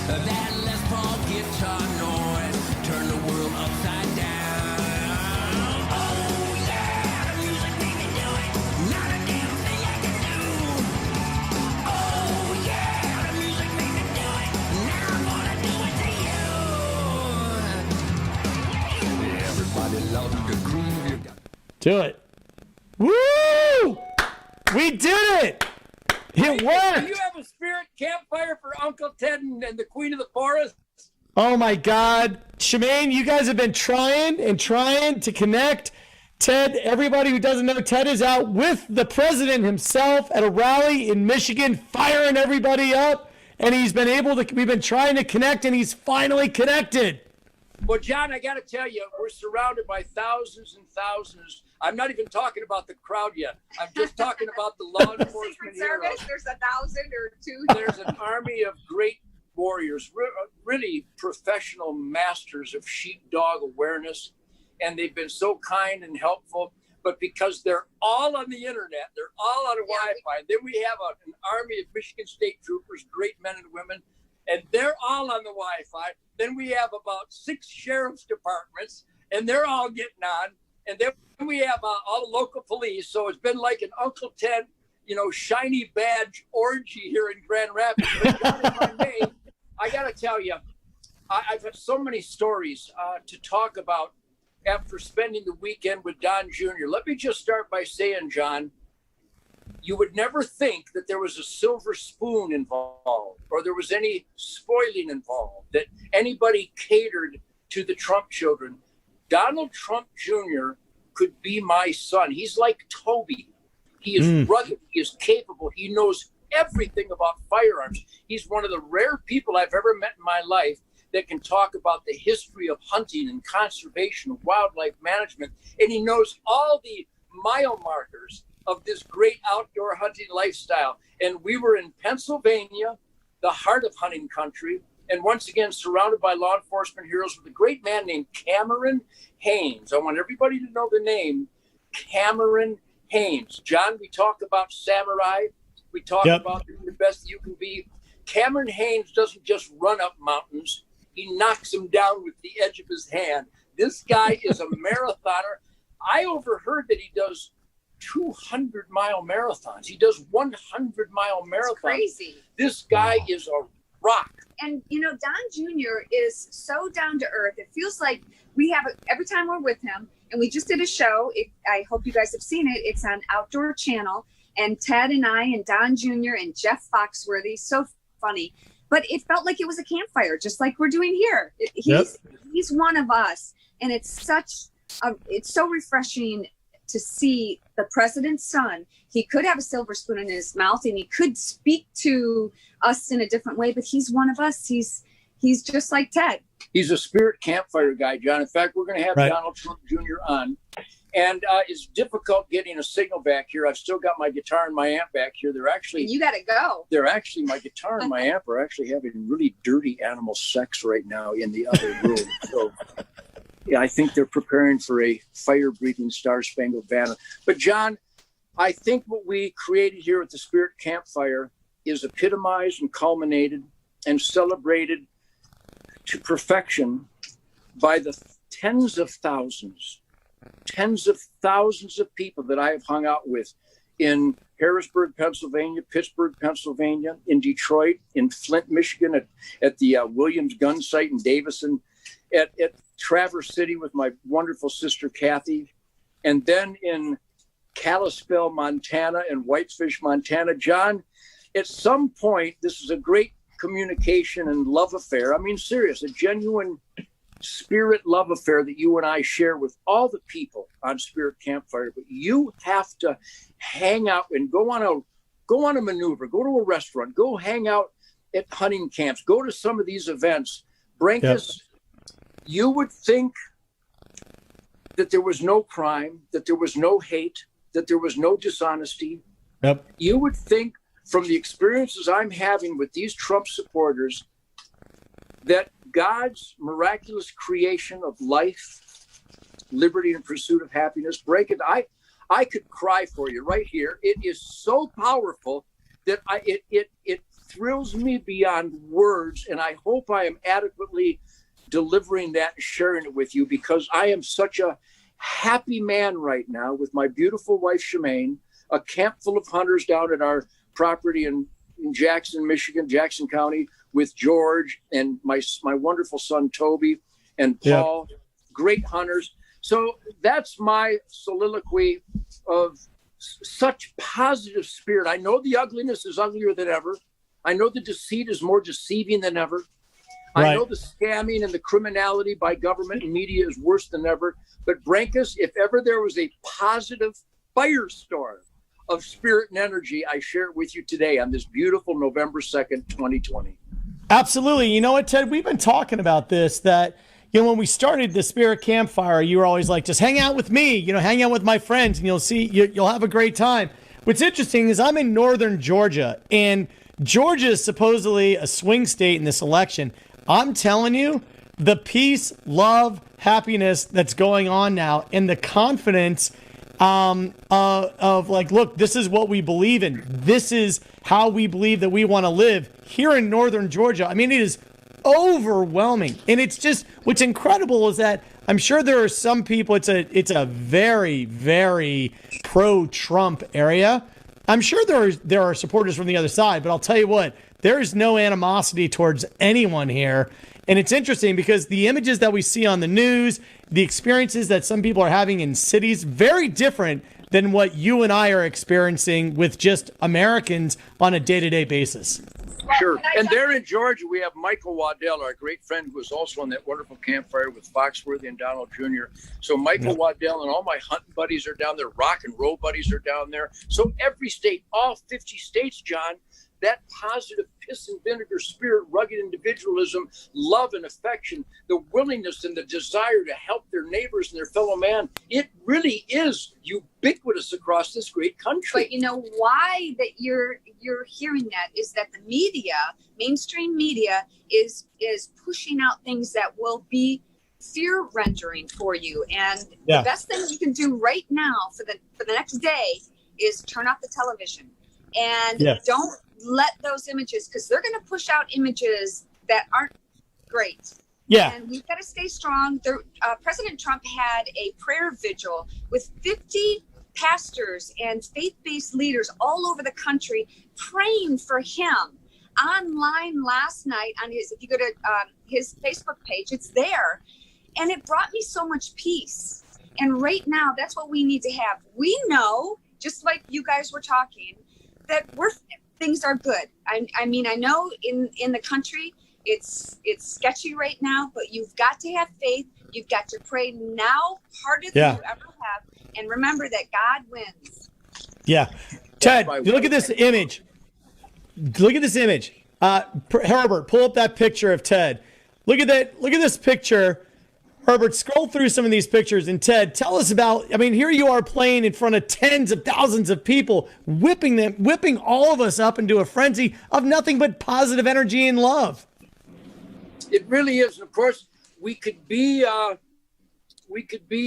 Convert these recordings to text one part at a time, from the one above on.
That Les Paul guitar noise turn the world upside down. Oh yeah, the music made me do it. Not a damn thing I can do. Oh yeah, the music made me do it. Now I'm gonna do it to you. Everybody loves the groove. Do it. Woo! We did it! It worked! Do you have a spirit campfire for Uncle Ted and the Queen of the Forest? Oh my God. Shemaine, you guys have been trying to connect. Ted, everybody who doesn't know, Ted is out with the president himself at a rally in Michigan, firing everybody up. And we've been trying to connect, and he's finally connected. Well, John, I got to tell you, we're surrounded by thousands and thousands. I'm not even talking about the crowd yet. I'm just talking about the law enforcement heroes. There's 1,000 or 2. There's an army of great warriors, really professional masters of sheepdog awareness. And they've been so kind and helpful. But because they're all on the internet, they're all on Wi-Fi. Then we have an army of Michigan State troopers, great men and women, and they're all on the Wi-Fi. Then we have about 6 sheriff's departments, and they're all getting on. And then we have all the local police. So it's been like an Uncle Ted, shiny badge orgy here in Grand Rapids. But John, if I may, I got to tell you, I've had so many stories to talk about after spending the weekend with Don Jr. Let me just start by saying, John, you would never think that there was a silver spoon involved or there was any spoiling involved, that anybody catered to the Trump children. Donald Trump Jr. could be my son. He's like Toby. He is rugged. He is capable. He knows everything about firearms. He's one of the rare people I've ever met in my life that can talk about the history of hunting and conservation, wildlife management. And he knows all the mile markers of this great outdoor hunting lifestyle. And we were in Pennsylvania, the heart of hunting country, and once again, surrounded by law enforcement heroes with a great man named Cameron Haynes. I want everybody to know the name, Cameron Haynes. John, we talk about samurai. We talk about being the best you can be. Cameron Haynes doesn't just run up mountains. He knocks them down with the edge of his hand. This guy is a marathoner. I overheard that he does 200-mile marathons. He does 100-mile marathons. That's crazy. This guy is a rock. And, Don Jr. is so down to earth. It feels like we have, every time we're with him, and we just did a show. I hope you guys have seen it. It's on Outdoor Channel. And Ted and I and Don Jr. and Jeff Foxworthy, so funny. But it felt like it was a campfire, just like we're doing here. He's one of us. And it's so refreshing to see the president's son. He could have a silver spoon in his mouth and he could speak to us in a different way, but he's one of us. He's just like Ted. He's a spirit campfire guy, John. In fact, we're going to have Donald Trump Jr. on. And it's difficult getting a signal back here. I've still got my guitar and my amp back here. You got to go. My guitar and my amp are actually having really dirty animal sex right now in the other room. So yeah, I think they're preparing for a fire-breathing Star-Spangled Banner. But John, I think what we created here at the Spirit Campfire is epitomized and culminated and celebrated to perfection by the tens of thousands of people that I have hung out with in Harrisburg, Pennsylvania, Pittsburgh, Pennsylvania, in Detroit, in Flint, Michigan, at the Williams Gun Site in Davison, at Traverse City with my wonderful sister, Kathy, and then in Kalispell, Montana, and Whitefish, Montana. John, at some point, this is a great communication and love affair. I mean, serious, a genuine spirit love affair that you and I share with all the people on Spirit Campfire. But you have to hang out and go on a maneuver, go to a restaurant, go hang out at hunting camps, go to some of these events. Brankus, you would think that there was no crime, that there was no hate, that there was no dishonesty. You would think from the experiences I'm having with these Trump supporters that God's miraculous creation of life, liberty, and pursuit of happiness, break it. I could cry for you right here. It is so powerful that it thrills me beyond words, and I hope I am adequately delivering that and sharing it with you, because I am such a happy man right now with my beautiful wife, Shemaine, a camp full of hunters down at our property in Jackson, Michigan, Jackson County, with George and my wonderful son, Toby, and Paul, great hunters. So that's my soliloquy of such positive spirit. I know the ugliness is uglier than ever. I know the deceit is more deceiving than ever. I know the scamming and the criminality by government and media is worse than ever. But Brankus, if ever there was a positive firestorm of spirit and energy, I share it with you today on this beautiful November 2nd, 2020. Absolutely. You know what, Ted? We've been talking about this, that, you know, when we started the Spirit Campfire, you were always like, just hang out with me, you know, hang out with my friends, and you'll have a great time. What's interesting is I'm in northern Georgia, and Georgia is supposedly a swing state in this election. I'm telling you, the peace, love, happiness that's going on now, and the confidence of like, look, this is what we believe in. This is how we believe that we want to live here in northern Georgia. I mean, it is overwhelming. And it's just, what's incredible is that I'm sure there are some people, it's a very, very pro-Trump area. I'm sure there are supporters from the other side, but I'll tell you what, there is no animosity towards anyone here. And it's interesting because the images that we see on the news, the experiences that some people are having in cities, very different than what you and I are experiencing with just Americans on a day-to-day basis. Sure. And there in Georgia, we have Michael Waddell, our great friend, who was also on that wonderful campfire with Foxworthy and Donald Jr. So Michael Waddell and all my hunting buddies are down there. Rock and roll buddies are down there. So every state, all 50 states, John, that positive piss and vinegar spirit, rugged individualism, love and affection, the willingness and the desire to help their neighbors and their fellow man, it really is ubiquitous across this great country. But you know why that you're hearing that is that the media, mainstream media, is pushing out things that will be fear rendering for you. And the best thing you can do right now for the next day is turn off the television and don't let those images, because they're going to push out images that aren't great. Yeah. And we've got to stay strong. President Trump had a prayer vigil with 50 pastors and faith-based leaders all over the country praying for him online last night on his, if you go to his Facebook page, it's there. And it brought me so much peace. And right now, that's what we need to have. We know, just like you guys were talking, that things are good. I mean, I know in the country, it's sketchy right now, but you've got to have faith. You've got to pray now harder than you ever have. And remember that God wins. Yeah. Ted, look at this image. Look at this image. Herbert, pull up that picture of Ted. Look at that. Look at this picture. Herbert, scroll through some of these pictures. And Ted, tell us about, I mean, here you are playing in front of tens of thousands of people, whipping all of us up into a frenzy of nothing but positive energy and love. It really is. And of course, we could be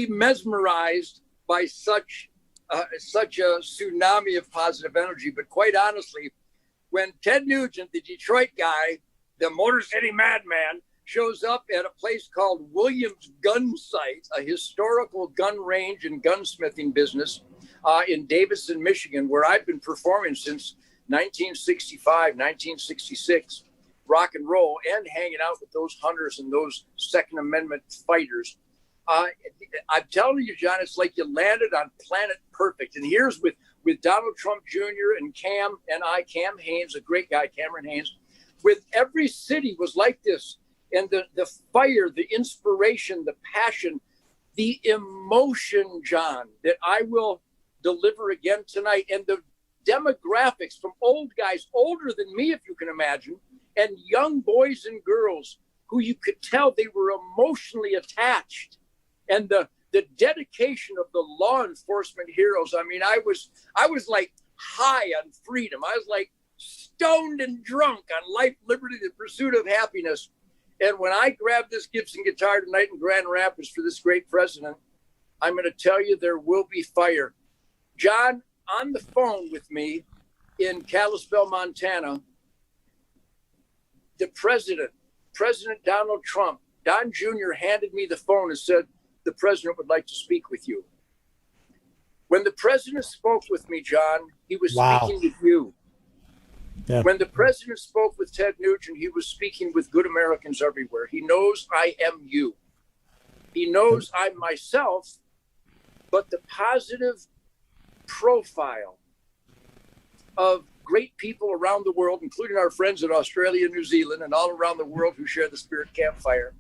mesmerized by such a tsunami of positive energy. But quite honestly, when Ted Nugent, the Detroit guy, the Motor City Madman, shows up at a place called Williams Gun Site, a historical gun range and gunsmithing business in Davison, Michigan, where I've been performing since 1965, 1966, rock and roll, and hanging out with those hunters and those Second Amendment fighters. I'm telling you, John, it's like you landed on planet perfect. And here's with Donald Trump Jr. and Cam Haines, a great guy, Cameron Haines, with every city was like this. And the fire, the inspiration, the passion, the emotion, John, that I will deliver again tonight. And the demographics from old guys, older than me, if you can imagine, and young boys and girls who you could tell they were emotionally attached. And the dedication of the law enforcement heroes. I mean, I was like high on freedom. I was like stoned and drunk on life, liberty, the pursuit of happiness. And when I grab this Gibson guitar tonight in Grand Rapids for this great president, I'm going to tell you there will be fire. John, on the phone with me in Kalispell, Montana, the President Donald Trump, Don Jr. handed me the phone and said, the president would like to speak with you. When the president spoke with me, John, he was speaking with you. Yeah. When the president spoke with Ted Nugent, he was speaking with good Americans everywhere. He knows I am you. He knows I'm myself, but the positive profile of great people around the world, including our friends in Australia, New Zealand, and all around the world who share the spirit Campfire.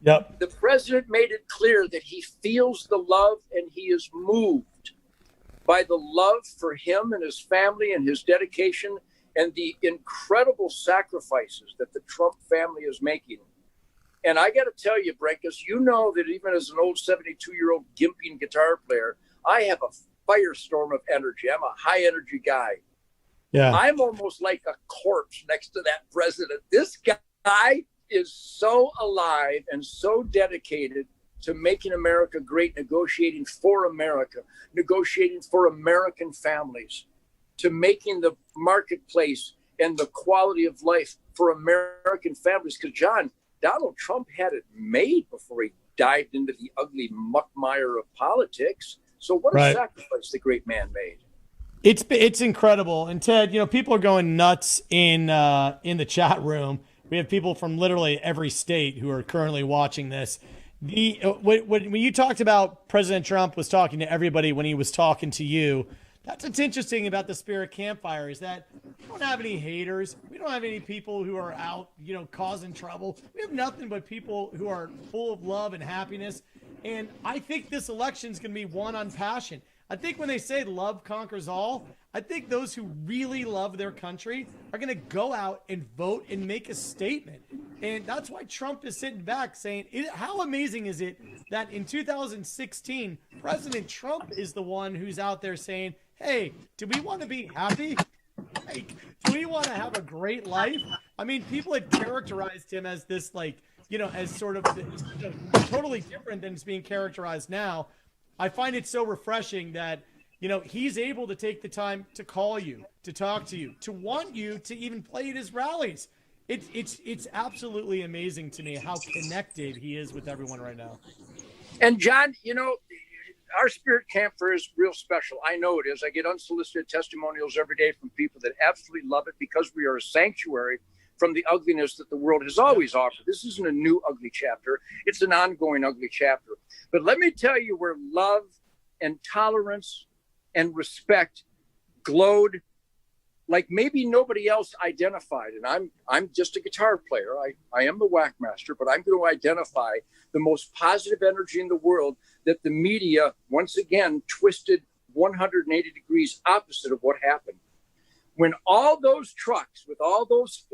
Yep. The president made it clear that he feels the love and he is moved by the love for him and his family and his dedication and the incredible sacrifices that the Trump family is making. And I got to tell you, Brenkus, you know that even as an old 72-year-old gimping guitar player, I have a firestorm of energy. I'm a high energy guy. Yeah. I'm almost like a corpse next to that president. This guy is so alive and so dedicated to making America great, negotiating for America, negotiating for American families, to making the marketplace and the quality of life for American families. Because, John, Donald Trump had it made before he dived into the ugly muckmire of politics. So what a sacrifice the great man made. It's incredible. And Ted, people are going nuts in the chat room. We have people from literally every state who are currently watching this. When you talked about President Trump was talking to everybody when he was talking to you, that's what's interesting about the Spirit Campfire is that we don't have any haters. We don't have any people who are out, causing trouble. We have nothing but people who are full of love and happiness. And I think this election is going to be won on passion. I think when they say love conquers all, I think those who really love their country are going to go out and vote and make a statement. And that's why Trump is sitting back saying, how amazing is it that in 2016, President Trump is the one who's out there saying, hey, do we want to be happy? Like, do we want to have a great life? I mean, people had characterized him as this, as sort of totally different than it's being characterized now. I find it so refreshing that, he's able to take the time to call you, to talk to you, to want you to even play at his rallies. It's absolutely amazing to me how connected he is with everyone right now. And John, our Spirit Campfire is real special. I know it is. I get unsolicited testimonials every day from people that absolutely love it because we are a sanctuary from the ugliness that the world has always offered. This isn't a new ugly chapter. It's an ongoing ugly chapter. But let me tell you where love and tolerance and respect glowed like maybe nobody else identified. And I'm just a guitar player. I am the whack master, but I'm going to identify the most positive energy in the world that the media once again twisted 180 degrees opposite of what happened. When all those trucks with all those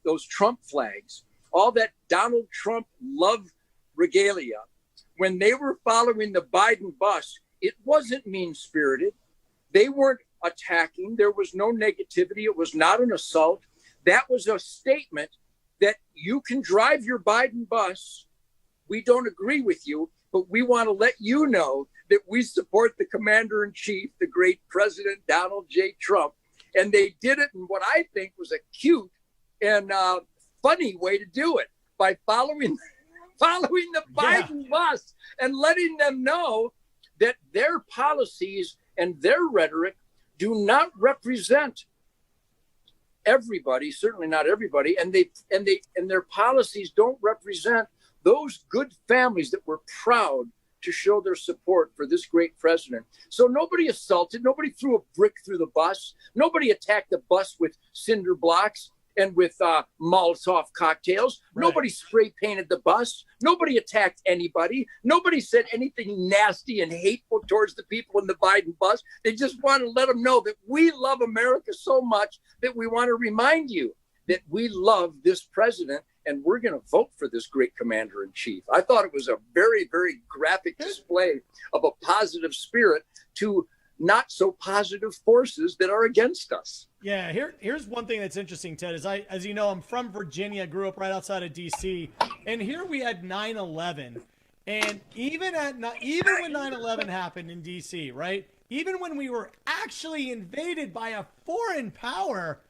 those Trump flags, all that Donald Trump love regalia, when they were following the Biden bus, it wasn't mean-spirited. They weren't attacking. There was no negativity. It was not an assault. That was a statement that you can drive your Biden bus. We don't agree with you, but we want to let you know that we support the commander-in-chief, the great President Donald J. Trump. And they did it in what I think was a cute and funny way to do it by following the Biden bus and letting them know that their policies and their rhetoric do not represent everybody, certainly not everybody, and their policies don't represent those good families that were proud to show their support for this great president. So nobody assaulted, nobody threw a brick through the bus, nobody attacked the bus with cinder blocks and with Molotov cocktails. Right. Nobody spray painted the bus. Nobody attacked anybody. Nobody said anything nasty and hateful towards the people in the Biden bus. They just want to let them know that we love America so much that we want to remind you that we love this president and we're going to vote for this great commander-in-chief. I thought it was a very, very graphic display of a positive spirit to not so positive forces that are against us. Yeah, here's one thing that's interesting, Ted. As you know, I'm from Virginia, grew up right outside of D.C., and here we had 9/11, and even when 9/11 happened in D.C., right? Even when we were actually invaded by a foreign power,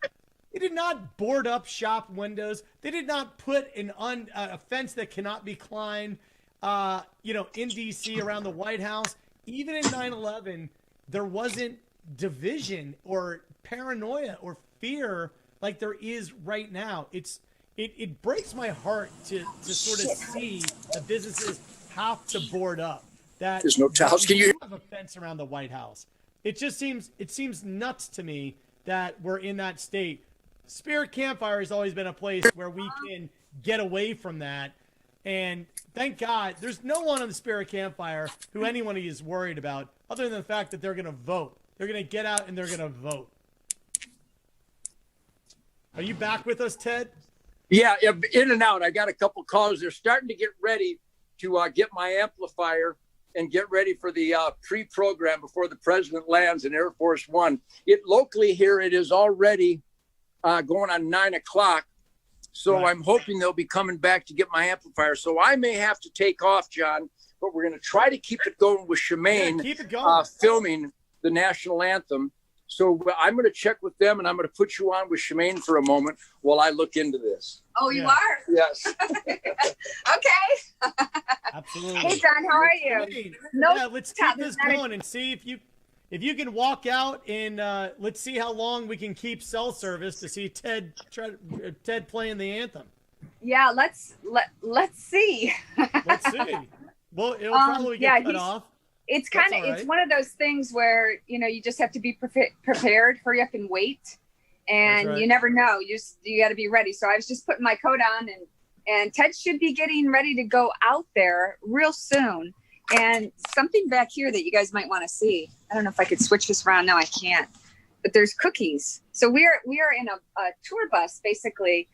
They did not board up shop windows. They did not put a fence that cannot be climbed, in D.C. around the White House. Even in 9/11, there wasn't division or paranoia or fear like there is right now. It breaks my heart to sort of see that businesses have to board up. That there's no towels. Can you have a fence around the White House? It seems nuts to me that we're in that state. Spirit Campfire has always been a place where we can get away from that. And thank God there's no one on the Spirit Campfire who anyone is worried about other than the fact that they're going to vote. They're going to get out and they're going to vote. Are you back with us, Ted? Yeah, in and out. I got a couple calls. They're starting to get ready to get my amplifier and get ready for the pre-program before the president lands in Air Force One. Locally here, it is already going on 9 o'clock. So right. I'm hoping they'll be coming back to get my amplifier. So I may have to take off, John, but we're going to try to keep it going with Shemaine keep it going. Filming the national anthem. So I'm going to check with them, and I'm going to put you on with Shemaine for a moment while I look into this. Oh, you are? Yes. Okay. Absolutely. Hey, John, how are you? Hey, No, yeah, let's keep this going and see if you can walk out and let's see how long we can keep cell service to see Ted playing the anthem. Yeah, let's see. Let's see. Well, it'll probably get cut off. It's kind of, it's one of those things where, you just have to be prepared, hurry up and wait. And you never know. You got to be ready. So I was just putting my coat on and Ted should be getting ready to go out there real soon. And something back here that you guys might want to see. I don't know if I could switch this around. No, I can't. But there's cookies. So we are in a tour bus, basically,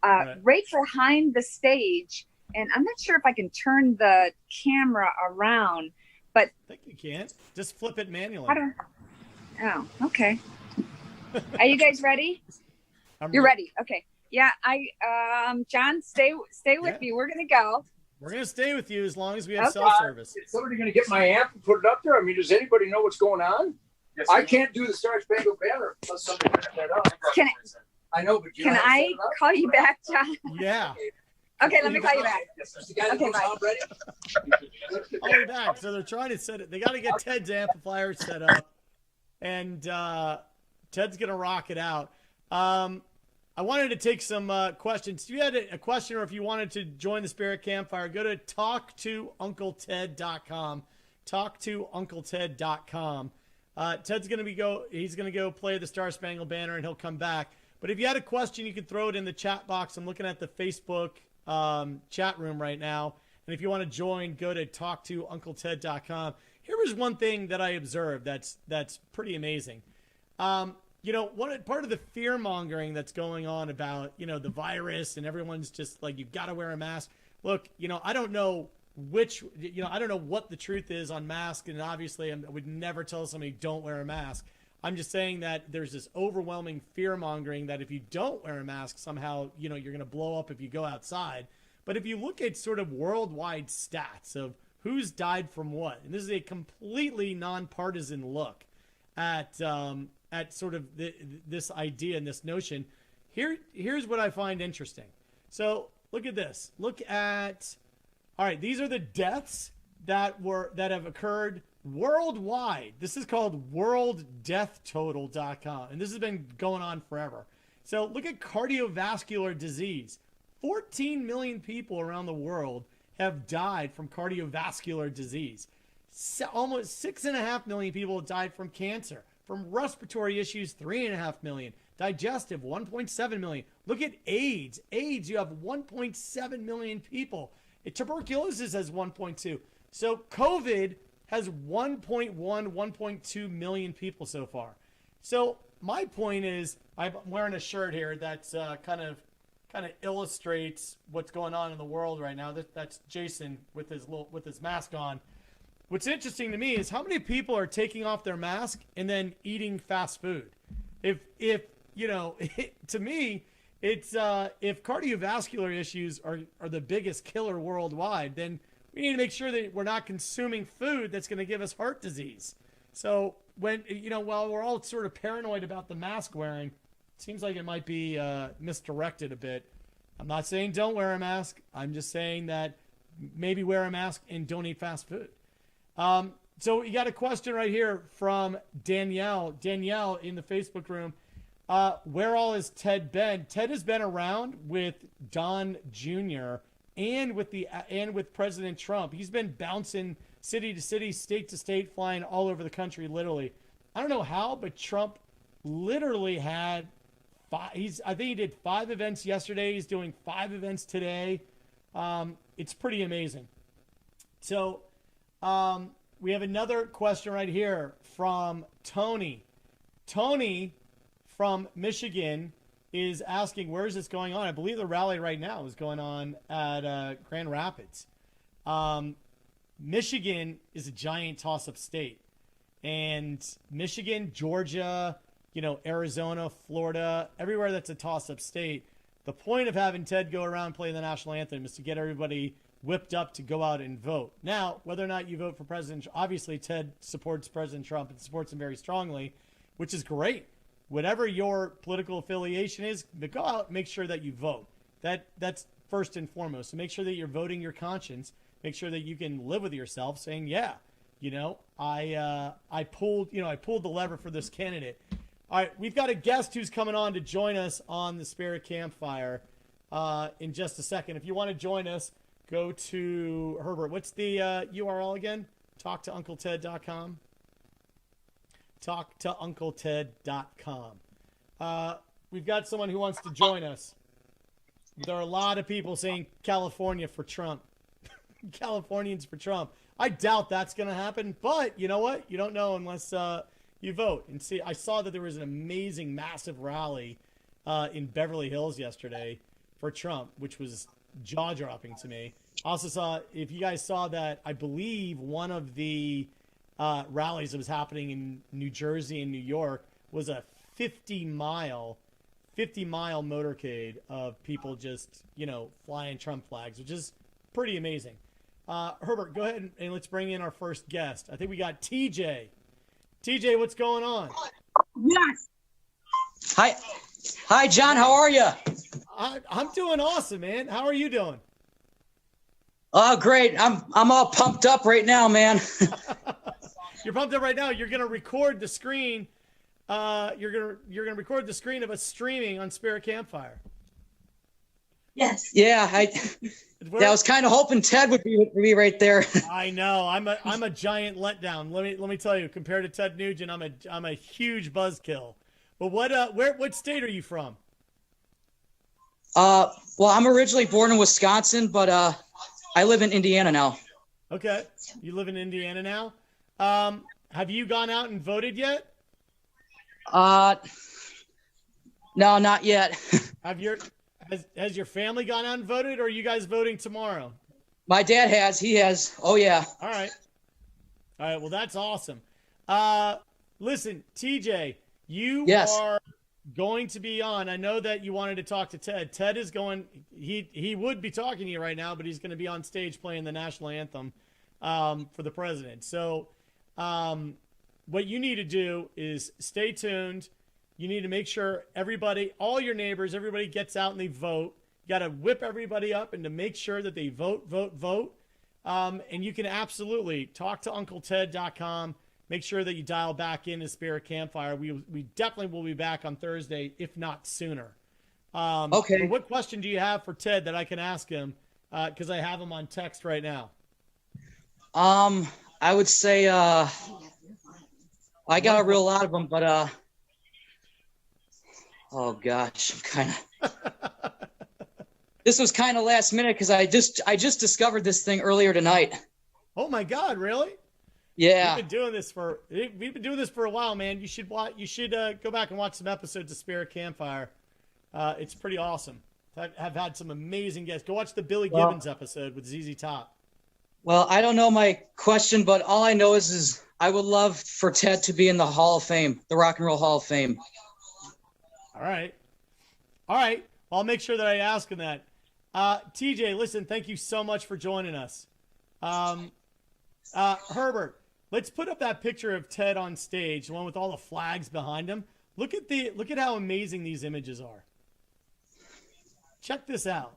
right behind the stage. And I'm not sure if I can turn the camera around. But I think you can. Just flip it manually. Oh, okay. Are you guys ready? You're ready. Okay. Yeah, John, stay with me. We're gonna go. We're gonna stay with you as long as we have cell service. Is somebody gonna get my amp and put it up there? I mean, does anybody know what's going on? Yes, I can't do the Star Spangled Banner unless somebody put that up. I know, but can I call you back, John? Yeah. Okay, let me call you back. Okay, bye. Ready? I'll be back. So they're trying to set it. They got to get Ted's amplifier set up, and Ted's gonna rock it out. I wanted to take some questions. If you had a question, or if you wanted to join the Spirit Campfire, go to talktouncleted.com. Talktouncleted.com. Ted's he's gonna go play the Star Spangled Banner, and he'll come back. But if you had a question, you can throw it in the chat box. I'm looking at the Facebook chat room right now, and if you want to join, go to talktouncleted.com. Here was one thing that I observed that's pretty amazing. Part of the fear mongering that's going on about the virus, and everyone's just like, you've got to wear a mask. Look, I don't know I don't know what the truth is on masks, and obviously I would never tell somebody don't wear a mask. I'm just saying that there's this overwhelming fear mongering that if you don't wear a mask, somehow, you're going to blow up if you go outside. But if you look at sort of worldwide stats of who's died from what, and this is a completely nonpartisan look at sort of this idea and this notion, here's what I find interesting. So look at this. All right, these are the deaths that have occurred worldwide. This is called worlddeathtotal.com, and this has been going on forever. So look at cardiovascular disease. 14 million people around the world have died from cardiovascular disease. Almost 6.5 million people have died from cancer. From respiratory issues, 3.5 million. Digestive, 1.7 million. Look at AIDS. AIDS, you have 1.7 million people. Tuberculosis has 1.2. So COVID has 1.1, 1.2 million people so far. So my point is, I'm wearing a shirt here that's kind of illustrates what's going on in the world right now. That's Jason with his mask on. What's interesting to me is how many people are taking off their mask and then eating fast food. To me, it's if cardiovascular issues are the biggest killer worldwide, then we need to make sure that we're not consuming food that's going to give us heart disease. So while we're all sort of paranoid about the mask wearing, seems like it might be misdirected a bit. I'm not saying don't wear a mask. I'm just saying that maybe wear a mask and don't eat fast food. So you got a question right here from Danielle. Danielle in the Facebook room. Where all has Ted been? Ted has been around with Don Jr. and with President Trump. He's been bouncing city to city, state to state, flying all over the country, literally. I don't know how, but Trump literally had I think he did 5 events yesterday. He's doing 5 events today. It's pretty amazing. So we have another question right here from Tony. Tony from Michigan is asking, where is this going on? I believe the rally right now is going on at Grand Rapids. Michigan is a giant toss-up state. And Michigan, Georgia, Arizona, Florida, everywhere that's a toss-up state. The point of having Ted go around playing the national anthem is to get everybody whipped up to go out and vote. Now, whether or not you vote for President, obviously Ted supports President Trump and supports him very strongly, which is great. Whatever your political affiliation is, but go out and make sure that you vote. That's first and foremost. So make sure that you're voting your conscience. Make sure that you can live with yourself, saying, "Yeah, I pulled the lever for this candidate." All right, we've got a guest who's coming on to join us on the Spirit Campfire in just a second. If you want to join us, go to Herbert. What's the URL again? TalkToUncleTed.com. TalkToUncleTed.com. We've got someone who wants to join us. There are a lot of people saying California for Trump. Californians for Trump. I doubt that's going to happen, but you know what? You don't know unless you vote. And see, I saw that there was an amazing, massive rally in Beverly Hills yesterday for Trump, which was jaw-dropping to me. Also saw, if you guys saw that, I believe one of the rallies that was happening in New Jersey and New York was a 50-mile motorcade of people just, flying Trump flags, which is pretty amazing. Herbert, go ahead and let's bring in our first guest. I think we got TJ. TJ, what's going on? Yes. Hi, John. How are you? I'm doing awesome, man. How are you doing? Oh, great. I'm all pumped up right now, man. You're pumped up right now. You're gonna record the screen. You're gonna record the screen of us streaming on Spirit Campfire. Yes. Yeah, I was kind of hoping Ted would be right there. I know. I'm a giant letdown. Let me tell you. Compared to Ted Nugent, I'm a huge buzzkill. But what state are you from? Well, I'm originally born in Wisconsin, but I live in Indiana now. Okay, you live in Indiana now. Have you gone out and voted yet? No, not yet. Has your family gone out and voted, or are you guys voting tomorrow? My dad has. He has. Oh, yeah. All right. Well, that's awesome. Listen, TJ, you are going to be on. I know that you wanted to talk to Ted. Ted is going. He would be talking to you right now, but he's going to be on stage playing the national anthem for the president. So what you need to do is stay tuned. You need to make sure everybody, all your neighbors, everybody gets out and they vote. You got to whip everybody up and to make sure that they vote. And you can absolutely talk to UncleTed.com. Make sure that you dial back into Spirit Campfire. We definitely will be back on Thursday, if not sooner. Okay. What question do you have for Ted that I can ask him? Because I have him on text right now. I would say I got a real lot of them, but oh gosh, this was kind of last minute because I just discovered this thing earlier tonight. Oh my God, really? Yeah. We've been doing this for a while, man. You should go back and watch some episodes of Spirit Campfire. It's pretty awesome. I've had some amazing guests. Go watch the Billy Gibbons episode with ZZ Top. Well, I don't know my question, but all I know is I would love for Ted to be in the Hall of Fame, the Rock and Roll Hall of Fame. All right. Well, I'll make sure that I ask him that. TJ, listen, thank you so much for joining us. Herbert, let's put up that picture of Ted on stage, the one with all the flags behind him. Look at how amazing these images are. Check this out.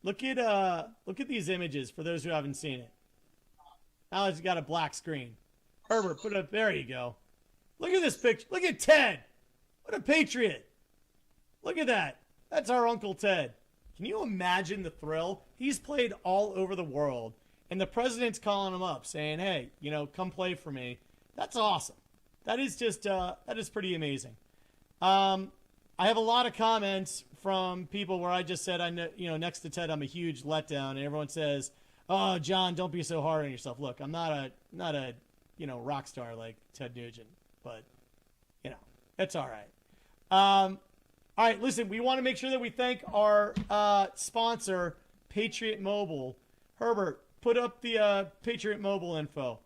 Look at these images for those who haven't seen it. Now it's got a black screen. Herbert, put it up. There you go. Look at this picture. Look at Ted. What a patriot. Look at that. That's our Uncle Ted. Can you imagine the thrill? He's played all over the world, and the president's calling him up saying, hey, come play for me. That's awesome. That is just, that is pretty amazing. I have a lot of comments from people where I just said, next to Ted, I'm a huge letdown, and everyone says, oh, John, don't be so hard on yourself. Look, I'm not a rock star like Ted Nugent, but, it's all right. All right, listen, we want to make sure that we thank our sponsor, Patriot Mobile. Herbert, put up the Patriot Mobile info.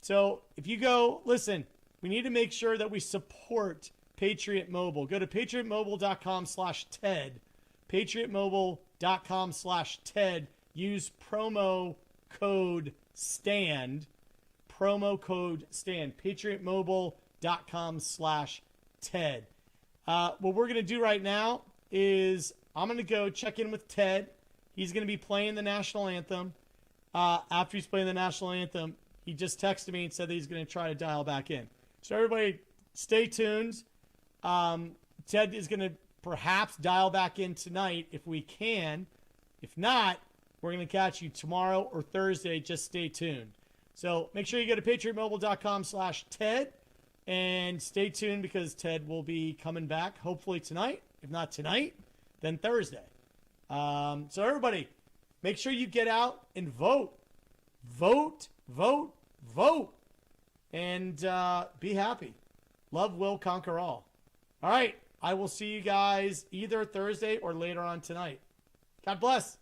So if you go, listen, we need to make sure that we support Patriot Mobile. Go to patriotmobile.com/TED. patriotmobile.com/TED. Use promo code STAND. Promo code STAND. patriotmobile.com/TED. What we're going to do right now is I'm going to go check in with Ted. He's going to be playing the national anthem. After he's playing the national anthem, he just texted me and said that he's going to try to dial back in. So everybody, stay tuned. Ted is going to perhaps dial back in tonight if we can. If not, we're going to catch you tomorrow or Thursday. Just stay tuned. So make sure you go to patriotmobile.com/TED and stay tuned because Ted will be coming back hopefully tonight. If not tonight, then Thursday. So everybody, make sure you get out and vote. Vote, vote, vote. And be happy. Love will conquer all. All right. I will see you guys either Thursday or later on tonight. God bless.